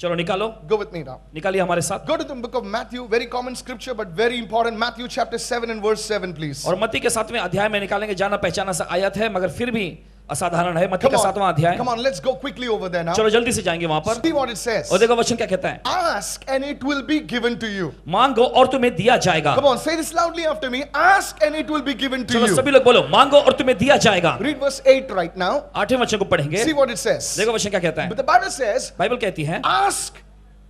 चलो निकालो, Go with me now. निकालिए हमारे साथ। Go to the book of Matthew, very common scripture but very important. Matthew chapter 7 and verse 7, please. और मत्ती के 7वें अध्याय में निकालेंगे, जाना पहचाना सा आयत है मगर फिर भी असाधारण है। मत्ती का 7वां अध्याय, Come on, let's go quickly over there now. चलो जल्दी से जाएंगे वहां पर। See what it says. और देखो वचन क्या कहता है, Ask and it will be given to you. मांगो और तुम्हें दिया जाएगा। Come on, say this loudly after me. Ask and it will be given to चलो you. सभी लोग बोलो, मांगो और तुम्हें दिया जाएगा। Read verse 8 right now. 8वें वचन को पढ़ेंगे, See what it says. देखो वचन क्या कहता है। But the Bible says, Bible कहती है, ask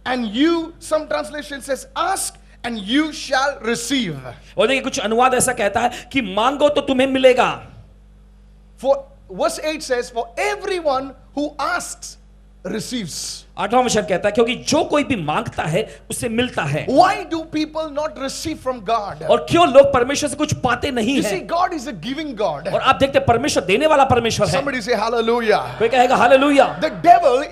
and you, some translation says, ask and you shall receive. और देखिए कुछ अनुवाद ऐसा कहता है कि मांगो तो तुम्हें मिलेगा। For verse 8 says, for everyone who asks receives. 8वां वचन कहता है क्योंकि जो कोई भी मांगता है उसे मिलता है। Why do people not receive from God? और क्यों लोग परमेश्वर से कुछ पाते नहीं You हैं? see, God is a giving God. और आप देखते हैं परमेश्वर देने वाला परमेश्वर है। Somebody say hallelujah. कोई कहेगा hallelujah. The devil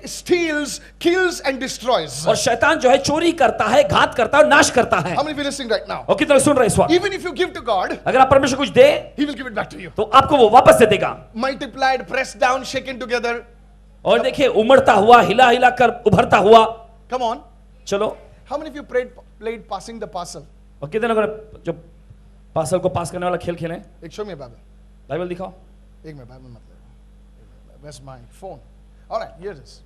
steals, kills and destroys. और शैतान जो है चोरी करता है, घात करता है और नाश करता है। How many of you listening right now? और कितने लोग सुन रहे हैं इस वक्त? Even if you give to God, अगर आप परमेश्वर को कुछ दे He will give it back to you. तो आपको वो वापस दे देगा। Multiplied, pressed down, shaken together. और देखिए उमड़ता हुआ, हिला हिला कर उभरता हुआ। Come on. चलो, How many of you played passing the parcel? और कितने लोगों ने जो पार्सल को पास करने वाला खेल खेले? एक show me a Bible. Bible दिखाओ। एक मिनट Bible मत ले। Where's my phone? All right, here it is.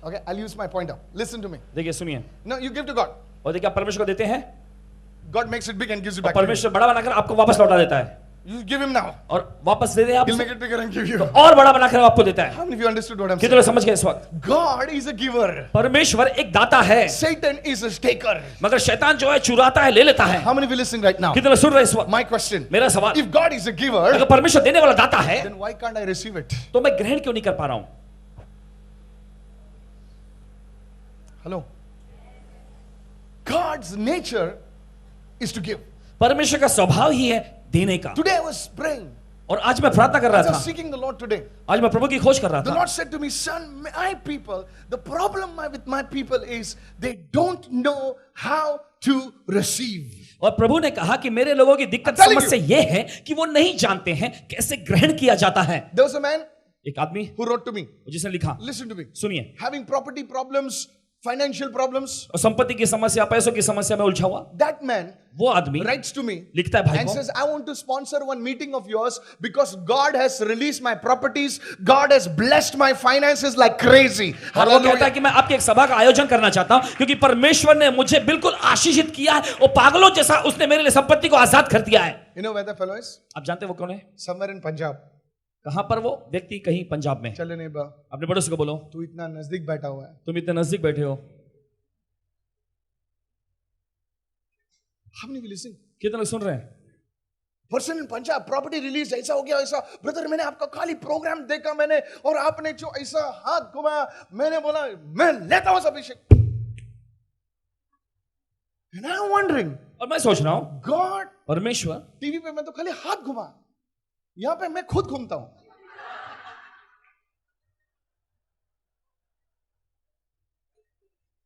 Okay, I'll use my pointer. Listen to me. देखिए सुनिए, No, you give to God. और देखिए आप परमेश्वर को देते हैं, God makes it big and gives it और back to you. परमेश्वर बड़ा बनाकर आपको वापस लौटा देता है। You give Him now. और वापस दे दे आप, He'll make it bigger and give you. और बड़ा बनाकर आपको देता है। How many of you understood what I'm कितने saying? लोग समझ गए इस वक्त? God is a giver. परमेश्वर एक दाता है, Satan is a taker. मगर शैतान जो है चुराता है, ले लेता है। How many of you listening right now? कितने लोग सुन रहे हैं इस वक्त? My question. मेरा सवाल, If God is a giver, अगर परमेश्वर देने वाला दाता है then why can't I receive it? तो मैं ग्रहण क्यों नहीं कर पा रहा हूं? Hello? God's nature is to give. परमेश्वर का स्वभाव ही है देने का। Today I was praying. और आज मैं प्रार्थना कर रहा As I था, was seeking the Lord today. आज मैं प्रभु की खोज कर रहा The था। Lord said to me, son, my people, the problem with my people is they don't know how to receive. और प्रभु ने कहा कि मेरे लोगों की दिक्कत I'm telling समस्या ये है कि वो नहीं जानते हैं कैसे ग्रहण किया जाता है। There was a man एक आदमी who wrote to me. जिसने लिखा, Listen to me. सुनिए, Having property problems, financial problems. और संपत्ति की समस्या, पैसों की समस्या में उलझा हुआ That man वो आदमी writes to me लिखता है भाई and को, says, I want to sponsor one meeting of yours because God has released my properties. God has blessed my finances like crazy. और वो कहता है Hallelujah. कि मैं आपकी एक सभा का आयोजन करना चाहता हूं क्योंकि परमेश्वर ने मुझे बिल्कुल आशीषित किया है और पागलों जैसा उसने मेरे लिए संपत्ति को आजाद कर दिया है। You know where the fellow is? आप जानते हैं वो कौन है? Somewhere in Punjab. कहां पर वो व्यक्ति? कहीं पंजाब में। चले नहीं बा, अपने पड़ोसी को बोलो, तू इतना नजदीक बैठा हुआ है. तुम इतने नजदीक बैठे हो, How many of you listening? कितने लोग सुन रहे हैं? Person in Punjab, property release, ऐसा हो गया, ऐसा. Brother, मैंने आपका खाली प्रोग्राम देखा मैंने और आपने जो ऐसा हाथ घुमाया, मैंने बोला मैं लेता हूं अभिषेक. And I'm wondering, और मैं सोच रहा हूं, God, परमेश्वर टीवी पे मैं तो खाली हाथ घुमा, यहां पे मैं खुद घूमता हूं.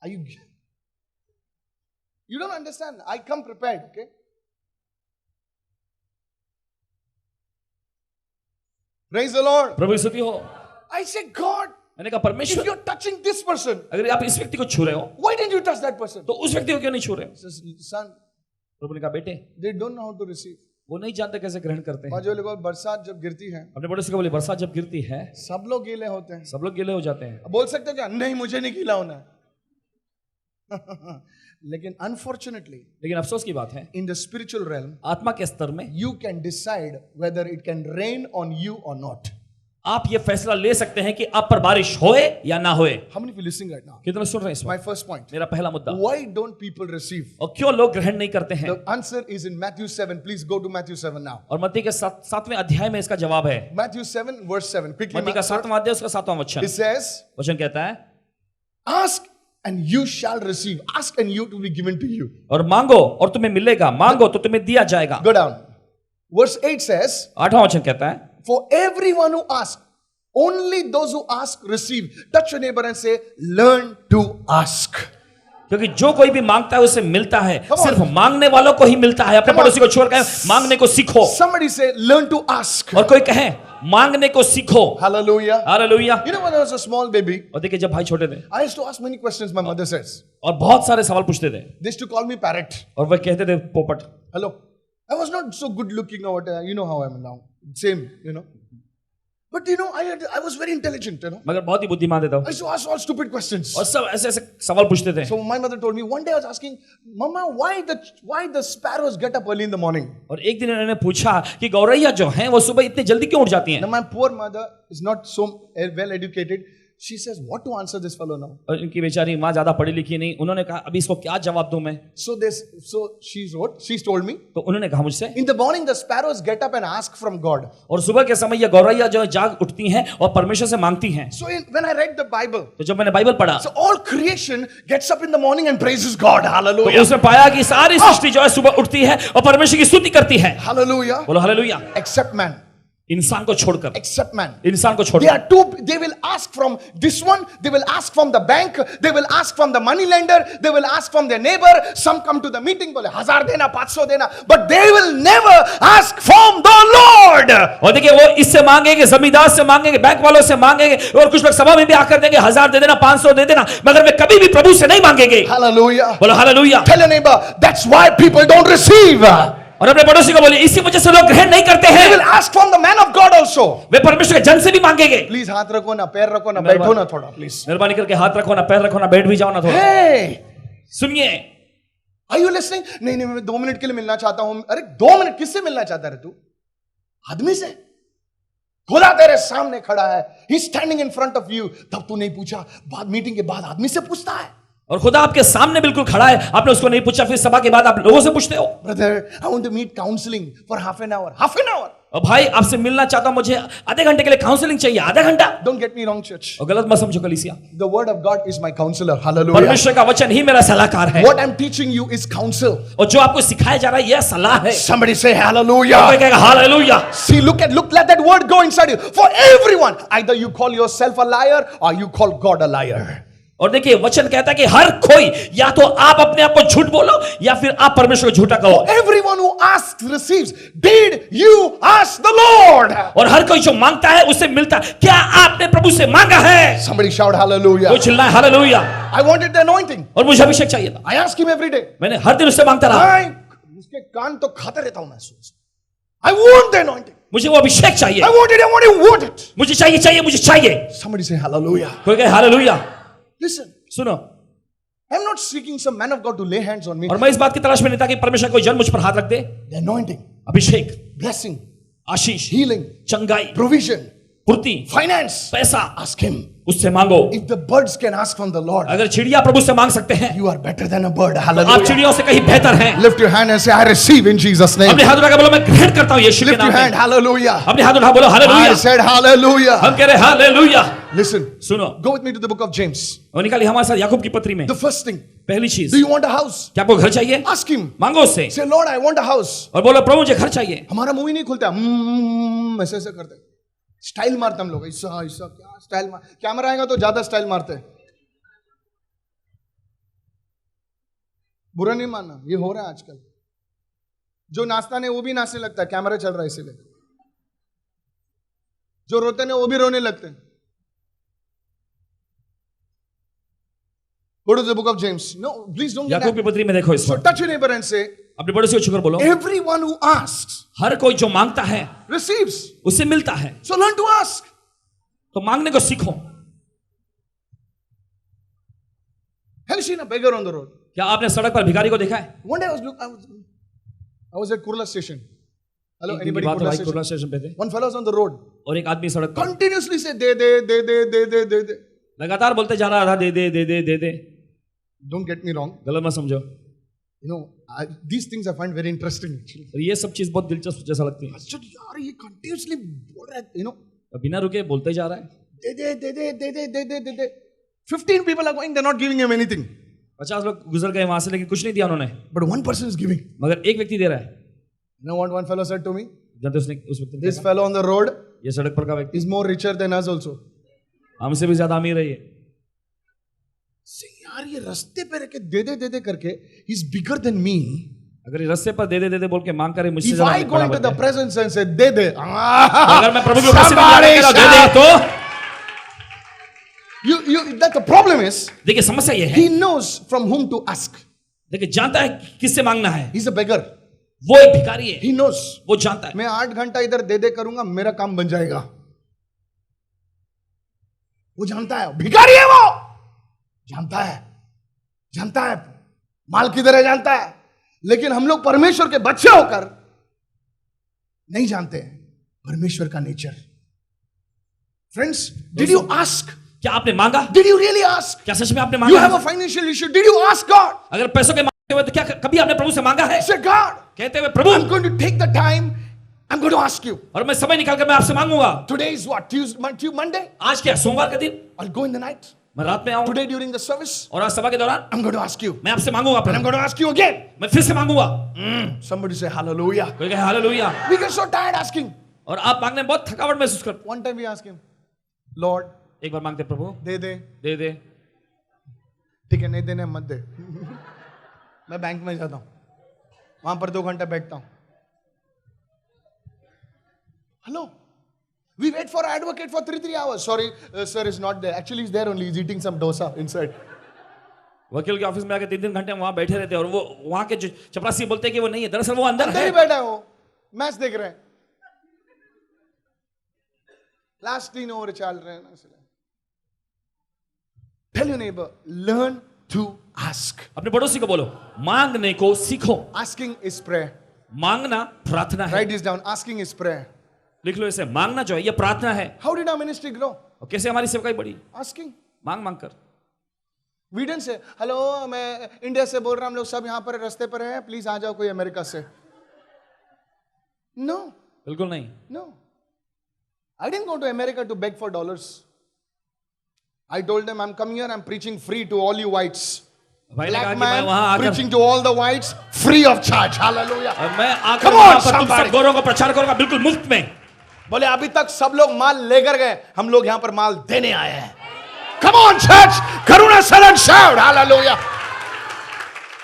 Are you don't understand. I come prepared, okay? Praise the Lord. प्रभु की स्तुति हो। I say, God, मैंने कहा if परमेश्वर, you're touching this person, अगर आप इस व्यक्ति को छू रहे हो why didn't you touch that person? तो उस व्यक्ति को क्यों नहीं छू रहे हो? He says, son, प्रभु ने कहा बेटे, they don't know how to receive. वो नहीं जानते कैसे ग्रहण करते हैं। बाजू लोगों बरसात जब गिरती है, अपने पड़ोसी को बोले बरसात जब गिरती है सब लोग गीले होते हैं. सब लोग गीले हो जाते हैं। बोल सकते हो क्या? नहीं, मुझे नहीं गीला होना है. लेकिन unfortunately, लेकिन अफसोस की बात है, in the spiritual realm, आत्मा के स्तर में you can decide whether it can rain on you or not. आप ये फैसला ले सकते हैं कि आप पर बारिश होए या ना होए। How many of you listening right now? कितने सुन रहे हैं इस My वक्त? first point. मेरा पहला मुद्दा, Why don't people receive? और क्यों लोग ग्रहण नहीं करते हैं? The answer is in Matthew 7. Please go to Matthew 7 now. और मत्ती के 7वें अध्याय में इसका जवाब है। Matthew 7 verse 7. Quickly. मत्ती का 7वां अध्याय उसका 7वां वचन, It says, वचन कहता है, ask and you shall receive. Ask and you to be given to you. और मांगो और तुम्हें मिलेगा, मांगो तो तुम्हें दिया जाएगा। Go down. Verse 8 says, 8वां वचन कहता है, for everyone who asks, only those who ask receive. Touch your neighbor and say, learn to ask. क्योंकि जो कोई भी मांगता है उसे मिलता है, Come on. सिर्फ मांगने वालों को ही मिलता है। अपने Come on. पड़ोसी को छोड़ कर मांगने को सीखो, Somebody say, learn to ask. और कोई कहे मांगने को सीखो। Hallelujah. Hallelujah. You know, when I was a small baby, और देखिए जब भाई छोटे थे I used to ask many questions, my mother says. और बहुत सारे सवाल पूछते थे, They used to call me parrot. और वह कहते थे पोपट। Hello. I was not so good looking or whatever. You know how I am now. Same, you know. But you know, I was very intelligent, you know. मगर बहुत ही बुद्धिमान था I used to ask all stupid questions. और सब ऐसे ऐसे सवाल पूछते थे। So my mother told me, one day I was asking, Mama, why the sparrows get up early in the morning? और एक दिन उन्होंने पूछा कि गौरैया जो हैं वो सुबह इतने जल्दी क्यों उठ जाती हैं? Now my poor mother is not so well educated. She says, what to answer this fellow now? और इनकी बेचारी माँ ज्यादा पढ़ी लिखी नहीं, उन्होंने कहा अभी इसको क्या जवाब दूं मैं? So she told me, तो उन्होंने कहा मुझसे, in the morning the sparrows get up and ask from God. और सुबह के समय ये गौरैया जो है जाग उठती हैं और परमेश्वर से मांगती हैं। So when I read the Bible, तो जब मैंने बाइबल पढ़ा so all creation gets up in the morning and praises God. तो Hallelujah. उसमें पाया कि सारी सृष्टि जो है सुबह उठती है और परमेश्वर की स्तुति करती है। Hallelujah. बोलो हालेलुया। Except man. इंसान को छोड़कर, Except man. इंसान को They छोड़कर are two, they will ask from this one, they will ask from the bank, they will ask from the money lender, they will ask from their neighbor. Some come to the meeting, बोले 1000 देना, 500 देना, but they will never ask from the Lord. और देखिए वो इससे मांगेंगे, जमींदार से मांगेंगे, बैंक वालों से मांगेंगे, और कुछ लोग सभा में भी आकर देंगे 1000 दे देना, 500 दे देना, मगर वे कभी भी प्रभु से नहीं मांगेंगे। Hallelujah. बोलो hallelujah. Tell your neighbor, that's why people don't receive. और अपने पड़ोसी को बोलिए इसी वजह से लोग ग्रहण नहीं करते They हैं। will ask from the man of God also. वे परमेश्वर के जन से भी मांगेंगे। Please हाथ रखो ना, पैर रखो ना, बैठो ना थोड़ा, please. मेहरबानी करके हाथ रखो ना, पैर रखो ना, बैठ भी जाओ ना थोड़ा। Hey, सुनिए, are you listening? नहीं, मैं 2 मिनट के लिए मिलना चाहता हूं। अरे 2 मिनट किससे मिलना चाहता है तू? आदमी से? खुदा तेरे सामने खड़ा है, he standing in front of you. तब तू नहीं पूछा, बाद मीटिंग के बाद आदमी से पूछता है। और खुदा आपके सामने बिल्कुल खड़ा है, आपने उसको नहीं पूछा, फिर सभा के बाद आप लोगों से पूछते हो। Brother, I want to meet counseling for half an hour. Half an hour. और भाई आपसे मिलना चाहता हूं, मुझे आधे घंटे के लिए काउंसलिंग चाहिए, आधा घंटा। Don't get me wrong, church. और गलत मत समझो कलीसिया, The word of God is my counselor. Hallelujah. परमेश्वर का वचन ही मेरा सलाहकार है। What I'm teaching you is counsel. और जो आपको सिखाया जा रहा है यह सलाह है। Somebody say कोई hallelujah. कहेगा hallelujah. See, let that word go inside you. For everyone, either you call yourself a liar or you call God a liar. और देखिए वचन कहता है कि हर कोई या तो आप अपने आप को झूठ बोलो या फिर आप परमेश्वर को झूठा कहो। Everyone who asks receives. Did you ask the Lord? और हर कोई जो मांगता है उससे मिलता है। क्या आपने प्रभु से मांगा है? Somebody shout hallelujah. कोई चिल्लाए hallelujah. I wanted the anointing. और मुझे अभिषेक चाहिए था, I ask him every day. मैंने हर दिन उससे मांगता रहा। उसके कान तो खाते रहता हूं मैं। I want the anointing. मुझे वो अभिषेक चाहिए, I want it. मुझे चाहिए, मुझे चाहिए। Somebody say hallelujah. कोई कहे हालेलुया। Listen, सुनो, I'm not seeking some man of God to lay hands on me. और मैं इस बात की तलाश में नहीं था कि परमेश्वर कोई जन मुझ पर हाथ रख दे। The anointing, Abhishek, blessing, Ashish, healing, चंगाई, provision, पूर्ति, finance. पैसा, Ask him. उससे मांगो। If the birds can ask from the Lord, अगर चिड़िया प्रभु से मांग सकते हैं, you are better than a bird. आप Hallelujah. चिड़ियों से कहीं बेहतर हैं। Lift your hand and say, I receive in Jesus' name. अपने हाथ उठाकर बोलो मैं ग्रहण करता हूं यीशु के Lift नाम your hand. में। Hallelujah. अपने हाथ उठा बोलो हालेलुया। I said hallelujah. हम कह रहे हालेलुया। Listen, सुनो, go with me to the book of James. और निकालिए हमारे साथ याकूब की पत्री में। The first thing, पहली चीज, do you want a house? क्या आपको घर चाहिए? Ask him. मांगो उससे Say, Lord, I want a house. और बोलो प्रभु मुझे घर चाहिए। हमारा मूवी नहीं खुलता ऐसे ऐसे करते, स्टाइल मारते हम लोग, ऐसा ऐसा क्या स्टाइल मार, कैमरा आएगा तो ज्यादा स्टाइल मारते हैं। बुरा नहीं मानना, ये हो रहा है आजकल। जो नाचता नहीं वो भी नाचने लगता है, कैमरा चल रहा है इसीलिए। जो रोते नहीं वो भी रोने लगते हैं। Go to the book of James. No, please don't get याकूब की पत्री में देखो इस So वक्त, touch your neighbor and say, अपने बड़े से छुकर बोलो everyone who asks हर कोई जो मांगता है receives. उससे मिलता है, So learn to ask. तो मांगने को सीखो। Have you seen a beggar on the road? क्या आपने सड़क पर भिखारी को देखा है? One day I was at Kurla station. Hello, एक दिन की anybody बात है Kurla भाई, station? कुर्ला स्टेशन पे थे One fellow was on the road. और एक आदमी सड़क पर Continuously say de. लगातार बोलते जा रहा था दे दे दे दे दे दे। Don't get me wrong. गलत मत समझो, You know, these things I find very interesting actually. और ये सब चीज बहुत दिलचस्प जैसा लगती है। अच्छा यार ये continuously बोल रहा है, you know, बिना रुके बोलते जा रहा है। de. 15 people are going, they're not giving him anything. 50 लोग गुजर गए वहां से लेकिन कुछ नहीं दिया उन्होंने, But one person is giving. मगर एक व्यक्ति दे रहा है। You know what one fellow said to me? जानते उसने उस व्यक्ति ने This कहा, fellow on the road ये सड़क पर का व्यक्ति is more richer than us also. हमसे भी ज्यादा अमीर है ये। से यार ये रास्ते पे रह के दे दे करके he is bigger than me. अगर ये रस्ते पर दे दे बोल के मांग करे मुझसे If ज्यादा I go बड़ा into बन the जाए। presence and say दे दे, अगर मैं प्रभु की उपस्थिति में somebody जाकर दे दे shout. तो you that the problem is देखिए समस्या ये है, he knows from whom to ask. देखिए जानता है किससे मांगना है. He's a beggar. वो एक भिखारी है, He knows. वो जानता है. मैं 8 घंटा इधर दे करूंगा मेरा काम बन जाएगा. वो जानता है, भिखारी है वो. जानता है माल किधर है, जानता है. लेकिन हम लोग परमेश्वर के बच्चे होकर नहीं जानते हैं परमेश्वर का nature. Friends, did you ask? क्या आपने मांगा? Did you really ask? क्या सच में आपने You मांगा? have a financial issue. Did you ask God? अगर पैसों के मांगते हुए तो क्या कभी आपने प्रभु से मांगा है? Say, God, कहते हुए प्रभु, I'm going to take the time. I'm going to ask you. और मैं समय निकाल कर मैं आपसे मांगूंगा. Today is what? Tuesday, Monday? आज क्या सोमवार का दिन? I'll go in the night. मैं रात में आऊंगा. Today during the service, और आज सभा के दौरान I'm going to ask you. मैं आपसे मांगूंगा And I'm Prabhu. going to ask you again. मैं फिर से मांगूंगा. Somebody say hallelujah. कोई कहे hallelujah. We get so tired asking. और आप मांगने में बहुत थकावट महसूस करते. One time we ask him, Lord, एक बार मांगते प्रभु दे दे दे. ठीक है, नहीं देने मत दे. मैं बैंक में जाता हूं, वहां पर 2 घंटा बैठता हूं. Hello. We wait for an advocate for 3 hours. Sorry, sir is not there. Actually, he's there only. He's eating some dosa inside. वकील के ऑफिस में आके 3 घंटे वहां बैठे रहते हैं और वो वहां के जो चपरासी बोलते हैं कि वो नहीं है, दरअसल वो अंदर अंदर है. ही बैठा है वो, मैच देख रहे हैं. लास्ट 3 ओवर चल रहे हैं ना, इसलिए. Tell your neighbor, learn to ask. अपने पड़ोसी को बोलो मांगने को सीखो. Asking is prayer. मांगना प्रार्थना है. Write this down. Asking is prayer. लिख लो इसे. मांगना जो है ये प्रार्थना है. How did our ministry grow? और कैसे हमारी सेवकाई बढ़ी? Asking. मांग मांग कर. We didn't say, हेलो मैं इंडिया से बोल रहा हूं, हम लोग सब यहाँ पर रास्ते पर हैं, प्लीज आ जाओ कोई अमेरिका से. No, बिल्कुल नहीं. no. I didn't go to America to beg for dollars. I told them, I'm coming here, I'm preaching free to all you whites. भाई ने कहा Black कि मैं man वहां आकर preaching to all the whites free of charge. Hallelujah. और मैं आकर Come on, वहां पर तुम somebody. सब गोरों को प्रचार करूंगा बिल्कुल मुफ्त में. बोले अभी तक सब लोग माल लेकर गए, हम लोग यहाँ पर माल देने आए हैं. Come on church, Karuna sullen shout. Hallelujah.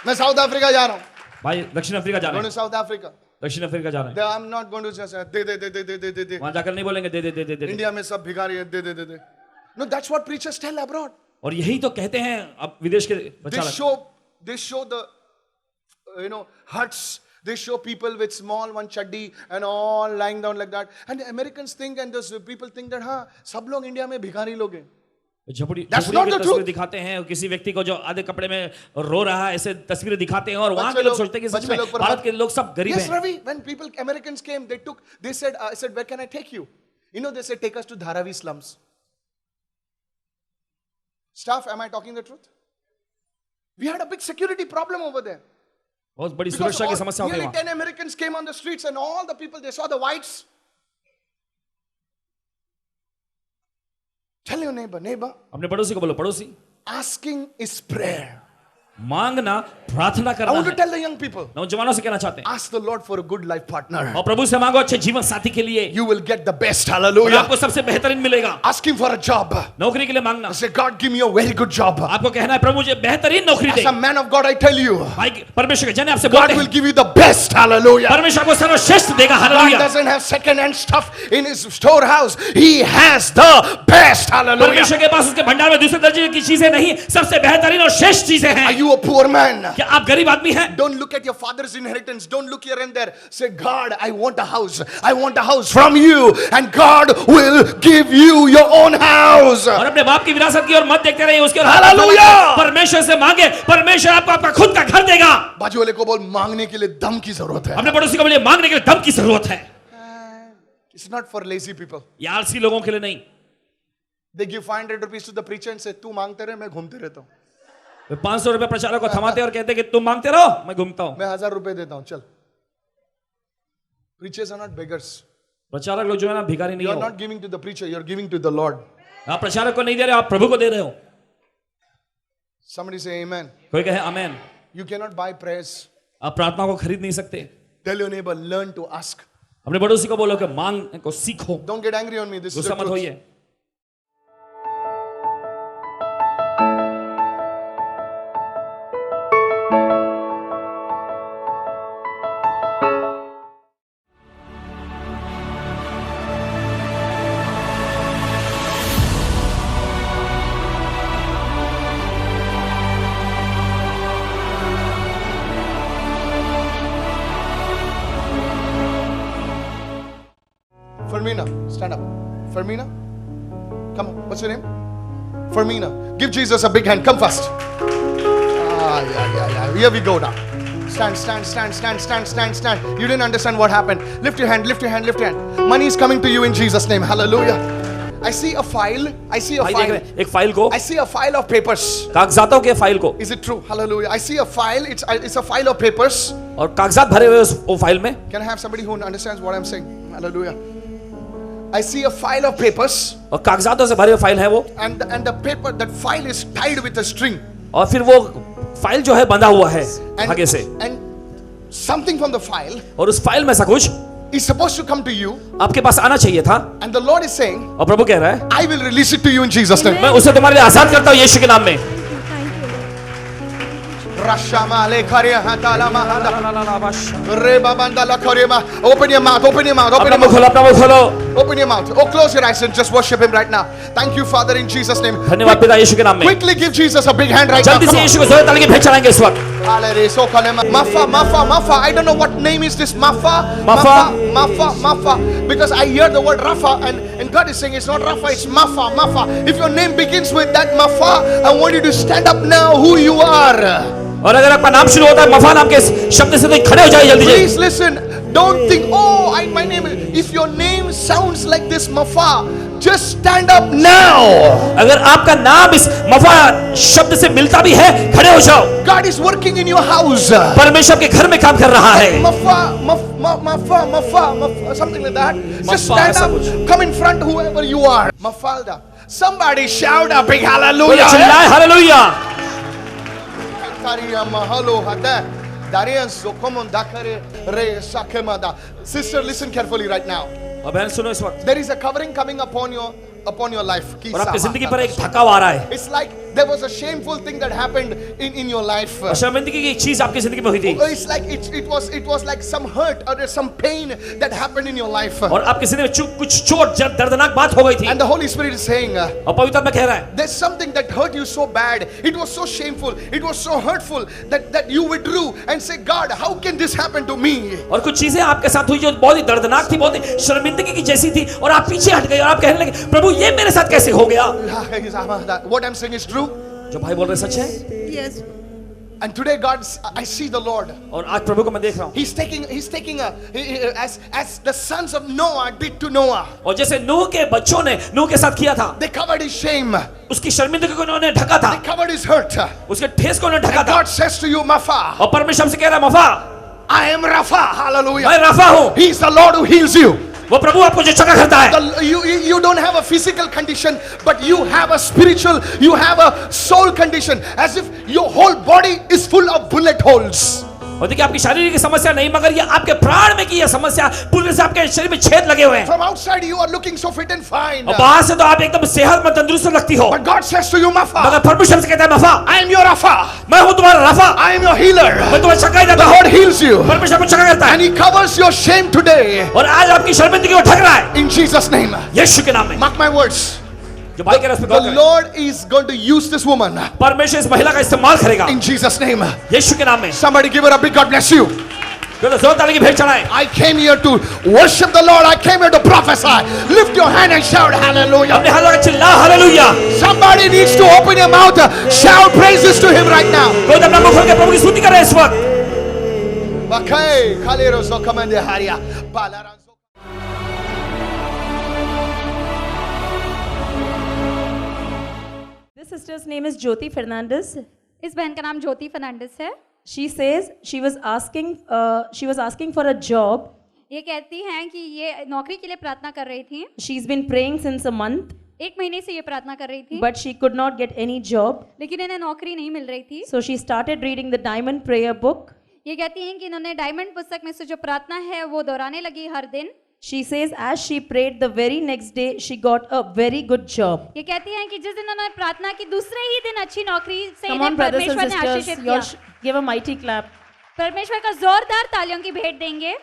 मैं साउथ अफ्रीका जा रहा हूँ. भाई दक्षिण अफ्रीका जा रहे Going हैं. to South Africa. दक्षिण अफ्रीका जा रहे हैं. I'm not going to just say दे. वहां जाकर नहीं बोलेंगे दे दे. इंडिया में सब भिखारी है, दे. No, that's what preachers tell abroad. और यही तो कहते हैं अब विदेश के प्रचारक. They show the huts. They show people with small one chaddi and all lying down like that. And the Americans think and those people think that हाँ सब लोग इंडिया में भिखारी लोग हैं. झोपड़ी That's की not the तस्वीर truth. दिखाते हैं और किसी व्यक्ति को जो आधे कपड़े में रो रहा है ऐसे तस्वीरें दिखाते हैं और वहां बच्चे के लोग लोग- सोचते हैं कि सच बच्चे में लोग पर भारत बात- के लोग सब गरीब Yes, हैं. Ravi. When Americans came, they said, I said, where can I take you? They said, take us to Dharavi slums. Staff, am I talking the truth? We had a big security problem over there. बहुत बड़ी Because सुरक्षा की समस्या हो गई nearly वहां. 10 Americans came on the streets and all the people, they saw the whites. Tell your neighbor, अपने पड़ोसी को बोलो पड़ोसी asking is prayer. मांगना प्रार्थना I करना want to है. tell the young people, नौजवानों से कहना चाहते हैं ask the Lord for a good life partner. और प्रभु से मांगो अच्छे जीवन साथी के लिए. You will get the best. और Hallelujah. आपको सबसे बेहतरीन मिलेगा. Ask him for a job. नौकरी के लिए मांगना. Say, God, give me a very good job. आपको कहना है प्रभु मुझे बेहतरीन नौकरी As they. a man of God, I tell you, भाई परमेश्वर के जन आपसे God बोलते will हैं give you the best. Hallelujah. परमेश्वर आपको सर्वश्रेष्ठ देगा. God hallelujah. doesn't have second-hand stuff in his storehouse. He has the best. Hallelujah. परमेश्वर के पास उसके भंडार में दूसरे दर्जे की चीजें नहीं, सबसे बेहतरीन और श्रेष्ठ चीजें Are हैं. you a poor man? क्या आप गरीब आदमी हैं? Don't look at your father's inheritance. Don't look here and there. Say, God, I want a house. I want a house from you. And God will give you your own house. और अपने बाप की विरासत की और मत देखते रहिए उसके. Hallelujah. परमेश्वर से मांगे, परमेश्वर आपको आपका खुद का घर देगा. बाजू वाले को बोल, मांगने के लिए दम की जरूरत है. अपने पड़ोसी को बोलिए मांगने के लिए दम की जरूरत है. It's not for lazy people. ये आलसी लोगों के लिए नहीं. They give 500 rupees to the preacher and say, तू मांगते रहे, मैं घूमते रहता हूँ. वे 500 रुपए प्रचारक को थमाते और कहते कि तुम मांगते रहो, मैं घूमता हूं. मैं 1000 रुपए देता हूँ, चल. Preachers are not beggars. प्रचारक लोग जो है ना भिखारी नहीं You are हो. not giving to the preacher, you are giving to the Lord. आप प्रचारक को नहीं दे रहे हो, आप प्रभु को दे रहे हो. Somebody say amen. कोई कहे आमेन. You cannot buy prayers. आप प्रार्थना को खरीद नहीं सकते. Tell your neighbor, learn to ask. अपने पड़ोसी को बोलो कि मांगने को सीखो. Don't get angry on me. This is गुस्सा the मत truth. होइए. Fermina, stand up. Fermina, come on. What's your name? Fermina. Give Jesus a big hand. Come fast. Yeah. Here we go now. Stand. You didn't understand what happened. Lift your hand. Money is coming to you in Jesus' name. Hallelujah. I see a file. भाई देख रहे हैं एक file को, I see a file of papers. कागजातों के file को, Is it true? Hallelujah. I see a file. It's a file of papers. और कागजात भरे हुए उस वो फाइल में. Can I have somebody who understands what I'm saying? Hallelujah. I see a file of papers. और कागजातों से भरे हुए फाइल है वो. And the paper, that file is tied with a string. और फिर वो फाइल जो है बंधा हुआ है धागे से. And something from the file. और उस फाइल में से कुछ is supposed to come to you. आपके पास आना चाहिए था. And the Lord is saying, और प्रभु कह रहा है, I will release it to you in Jesus' name. मैं उसे तुम्हारे लिए आजाद करता हूँ यीशु के नाम में. Open your mouth. अपना मुंह खोलो. Open your mouth. Oh, close your eyes and just worship Him right now. Thank you, Father, in Jesus' name. धन्यवाद पिता यीशु के नाम में. Quickly give Jesus a big hand right now. जल्दी से Come on. यीशु को जोर ताली की भेंट चढ़ाएंगे इस वक्त. Mafa. I don't know what name is this. Mafa. Because I hear the word Rafa and God is saying it's not Rafa, it's Mafa. If your name begins with that Mafa, I want you to stand up now who you are. और अगर आपका नाम शुरू होता है मफा नाम के शब्द से तो खड़े हो जाइए जल्दी से. Please listen. Don't think, my name is. If your name sounds like this Mafa, just stand up now. अगर आपका नाम इस मफा शब्द से मिलता भी है, खड़े हो जाओ. God is working in your house. परमेश्वर के घर में काम कर रहा है. Mafa, something like that. Just stand up. Come in front, whoever you are. Mafalda. Somebody shout a big hallelujah. चिल्लाए hallelujah. Sister, listen carefully right now. और बहन सुनो इस वक्त. There is a covering coming upon your life. और आपकी जिंदगी पर एक थकाव आ रहा है. It's like there was a shameful thing that happened in your life. शर्मिंदगी की एक चीज आपकी जिंदगी में हुई थी. It's like it was like some hurt or some pain that happened in your life. और आपकी जिंदगी में कुछ चोट दर्दनाक बात हो गई थी. And the Holy Spirit is saying, और पवित्र आत्मा कह रहा है, there's something that hurt you so bad. It was so shameful. It was so hurtful that you withdrew and say, God, how can this happen to me? और कुछ चीजें आपके साथ हुई जो बहुत ही दर्दनाक थी, बहुत ही शर्मिंदगी की जैसी थी, और आप पीछे हट गए और आप कहने लगे, प्रभु ये मेरे साथ कैसे हो गया? What I'm saying is true. जो भाई बोल रहे सच है. Yes. And today, I see the Lord. और आज प्रभु को मैं देख रहा हूँ. He's taking as the sons of Noah did to Noah. और जैसे नूह के बच्चों ने नूह के साथ किया था. They covered his shame. उसकी शर्मिंदगी को उन्होंने ढका था. They covered his hurt. उसके ठेस को उन्होंने ढका था. God says to you, Mafa. और परमेश्वर हमसे कह रहा है, मफा. I am Rafa. Hallelujah. मैं राफा हूँ. He is the Lord who heals you. वो प्रभु आपको जो चंगा करता है. You don't have a physical condition, but you have a spiritual, you have a soul condition, as if your whole body is full of bullet holes. और देखिए आपकी शारीरिक समस्या नहीं, मगर ये आपके प्राण में की ये समस्या, पूरे से आपके शरीर में छेद लगे हुए हैं. From outside you are looking so fit and fine. और बाहर से तो आप एकदम सेहतमंद तंदुरुस्त लगती हो. But God says to you, Mafa. मगर परमेश्वर से कहता है, मफा. I am your Rafa. मैं हूँ तुम्हारा Rafa. I am your healer. मैं तुम्हें चंगाई देता हूँ. The Lord heals you. परमेश्वर को चंगा करता है. And He covers your shame today. और आज आपकी शर्मिंदगी को ढक रहा है. In Jesus' name. यीशु के नाम में. Mark my words. जो भाई के रस पे The Lord is going to use this woman. परमेश्वर इस महिला का इस्तेमाल करेगा. In Jesus' name. यीशु के नाम में. Somebody give her a big God bless you. I came here to worship the Lord. I came here to prophesy. Lift your hand and shout hallelujah. Somebody needs to open your mouth. Shout praises to Him right now. This sister's name is Jyoti Fernandez. इस बहन का नाम ज्योति फर्नांडिस है. She says she was asking for a job. ये कहती हैं कि ये नौकरी के लिए प्रार्थना कर रही थी. She's been praying since a month. एक महीने से ये प्रार्थना कर रही थी. But she could not get any job. लेकिन इन्हें नौकरी नहीं मिल रही थी. So she started reading the Diamond Prayer book. ये कहती हैं कि इन्होंने डायमंड पुस्तक में से जो प्रार्थना है वो दोहराने लगी हर दिन. She says as she prayed the very next day she got a very good job. ये कहती हैं कि जिस दिन उन्होंने प्रार्थना की दूसरे ही दिन अच्छी नौकरी से Come on, brothers and परमेश्वर ने आशीषित किया. sisters, give a mighty clap. परमेश्वर का जोरदार तालियों की भेंट देंगे.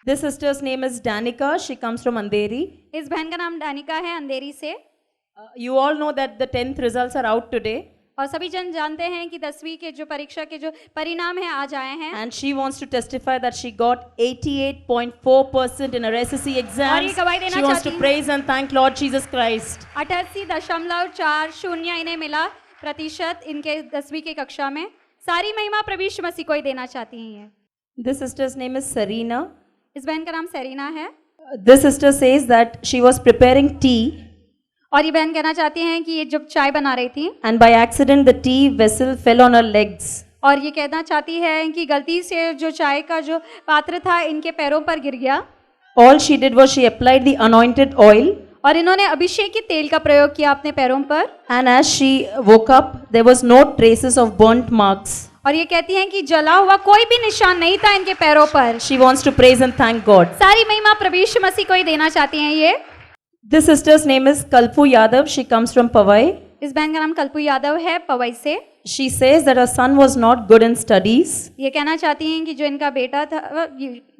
This sister's name is Danica. She comes from Andheri. इस बहन का नाम डानिका है, अंधेरी से. You all know that the 10th results are out today. और सभी जन जानते हैं कि 10वीं के जो परीक्षा के जो परिणाम है आज आए हैं And she wants to testify that she got 88.4% in her SSC exams. और ये गवाही देना She wants to चाहती praise and thank Lord Jesus Christ. 88.40 मिला प्रतिशत इनके 10वीं की कक्षा में। सारी महिमा प्रभु यीशु मसीह को ही देना चाहती हैं। This sister's name is Serena. इस बहन का नाम सेरिना है This sister says that she was preparing tea और ये बहन कहना चाहती हैं कि ये जब चाय बना रही थी and by accident the tea vessel fell on her legs. और ये कहना चाहती है कि गलती से जो चाय का जो पात्र था इनके पैरों पर गिर गया All she did was she applied the anointed oil, और इन्होंने अभिषेक के तेल का प्रयोग किया अपने पैरों पर and as she woke up there was no traces of burnt marks. और ये कहती हैं कि जला हुआ कोई भी निशान नहीं था इनके पैरों पर। She wants to praise and thank God. सारी महिमा प्रभु यीशु मसीह को ही देना चाहती हैं ये। This sister's name is Kalpu Yadav. She comes from Pavai. इस बहन का नाम कल्पू यादव है पवई से। She says that her son was not good in studies ये कहना चाहती हैं कि जो इनका बेटा था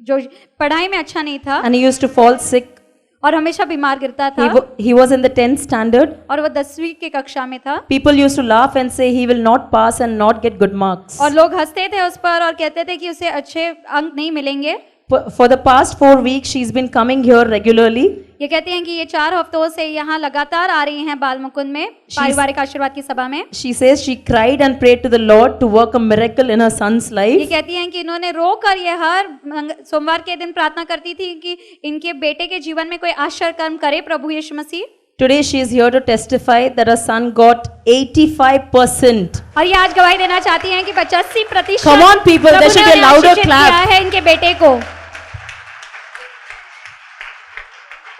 जो पढ़ाई में अच्छा नहीं था and he used to fall sick. और हमेशा बीमार गिरता था He was in the 10th standard. और वो 10वीं की कक्षा में था People used to laugh and say he will not pass and not get good marks. और लोग हंसते थे उस पर और कहते थे कि उसे अच्छे अंक नहीं मिलेंगे। For the past 4 weeks, she's been coming here regularly. ये कहती हैं कि ये 4 हफ्तों से यहाँ लगातार आ रही हैं बाल मुकुंद में पारिवारिक आशीर्वाद की सभा में। She says she cried and prayed to the Lord to work a miracle in her son's ये life. कहती हैं कि इन्होंने रो कर ये हर सोमवार के दिन प्रार्थना करती थी कि इनके बेटे के जीवन में कोई आश्चर्य कर्म करे प्रभु यीशु मसीह। Today she is here to testify that her son got 85%. और ये आज गवाही देना चाहती हैं कि 85% Come on, people, there should be a louder clap. है इनके बेटे को।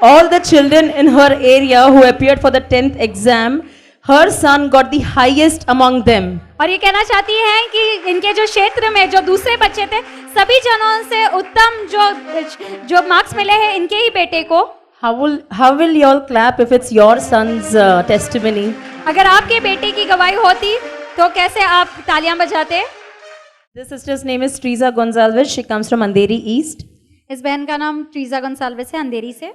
All the children in her area who appeared for the 10th exam, her son got the highest among them. और ये कहना चाहती हैं कि इनके जो क्षेत्र में जो दूसरे बच्चे थे सभी जनों से उत्तम जो मार्क्स मिले हैं इनके ही बेटे को। How will you all clap if it's your son's testimony? अगर आपके बेटे की गवाही होती तो कैसे आप तालियां बजाते? This sister's name is Teresa Gonzalez. She comes from Andheri East. इस बहन का नाम ट्रीजा गोंसाल्वेस है अंधेरी से।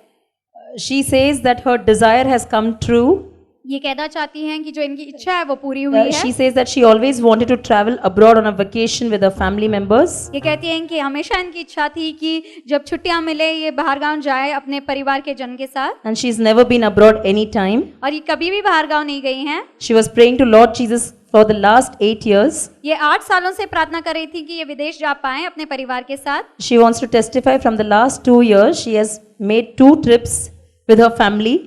She says that her desire has come true. ये कहना चाहती हैं कि जो इनकी इच्छा है वो पूरी हुई है। She says that she always wanted to travel abroad on a vacation with her family members. ये कहती हैं कि हमेशा इनकी इच्छा थी कि जब छुट्टियां मिले ये बाहर गांव जाए अपने परिवार के जन के साथ। And she's never been abroad any time. और ये कभी भी बाहर गांव नहीं गई हैं। She was praying to Lord Jesus for the last 8 years. ये 8 सालों से प्रार्थना कर रही थी कि ये विदेश जा पाएं अपने परिवार के साथ। She wants to testify from the last 2 years. She has made 2 trips with her family.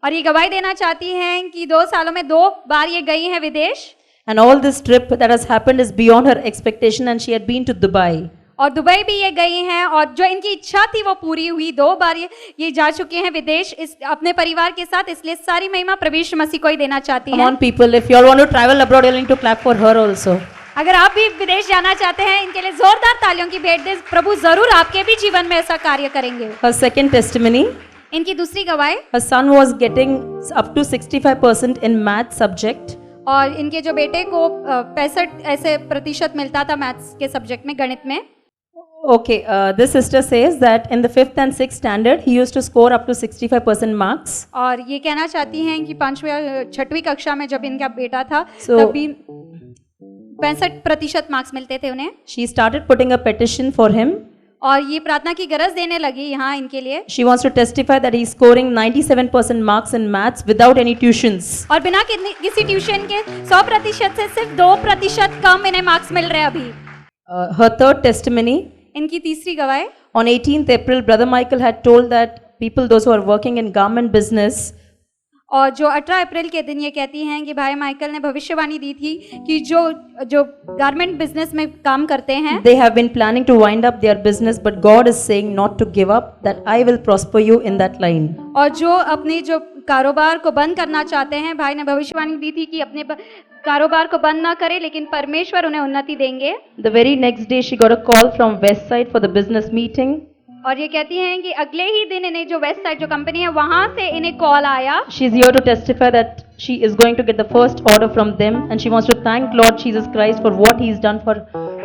और ये गवाही देना चाहती हैं कि 2 सालों में 2 बार ये गई हैं विदेश। And all this trip that has happened is beyond her expectation, and she had been to Dubai. और दुबई भी ये गई हैं और जो इनकी इच्छा थी वो पूरी हुई। 2 बार ये जा चुकी हैं विदेश इस अपने परिवार के साथ, इसलिए सारी महिमा प्रभु यीशु मसीह को ही देना चाहती Come हैं। on, people, if you all want to travel abroad, you'll need to clap for her also. अगर आप भी विदेश जाना चाहते हैं इनके लिए जोरदार तालियों की भेंट दें। प्रभु जरूर आपके भी जीवन में ऐसा कार्य करेंगे। Her second testimony, इनकी दूसरी गवाही, her son was getting up to 65% in math subject. और इनके जो बेटे को 65 ऐसे प्रतिशत मिलता था मैथ्स के सब्जेक्ट में, गणित में। Okay, this sister says that in the 5th and 6th standard, he used to score up to 65% marks. और ये कहना चाहती हैं कि 5वीं और 6वीं कक्षा में जब इनका बेटा था तभी 65% मार्क्स मिलते थे उन्हें। She started putting a petition for him. और ये प्रार्थना की गरज देने लगी यहाँ इनके लिए। She wants to testify that he is scoring 97% marks in maths without any tuitions. और बिना किसी ट्यूशन के 100% से सिर्फ 2% कम इन्हें मार्क्स मिल रहे हैं अभी। Her third testimony, इनकी तीसरी गवाही, on 18th April, Brother Michael had told that people, those who are working in garment business, और जो 18 अप्रैल के दिन ये कहती हैं कि भाई माइकल ने भविष्यवाणी दी थी कि जो गारमेंट बिजनेस में काम करते हैं, they have been planning to wind up their business, but God is saying not to give up, that I will prosper you in that line. और जो अपनी जो कारोबार को बंद करना चाहते हैं, भाई ने भविष्यवाणी दी थी कि अपने कारोबार को बंद ना करें लेकिन परमेश्वर उन्हें उन्नति देंगे। The very next day she got a call from Westside for the business meeting. और ये कहती हैं कि अगले ही दिन इन्हें जो वेस्ट साइड जो कंपनी है वहां से इन्हें कॉल आया। She is here to testify that she is going to get the first order from them, and she wants to thank Lord Jesus Christ for what He has done for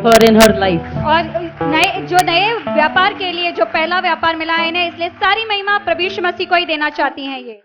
her in her life. और नए व्यापार के लिए जो पहला व्यापार मिला है इन्हें, इसलिए सारी महिमा प्रभु यीशु मसीह को ही देना चाहती हैं ये।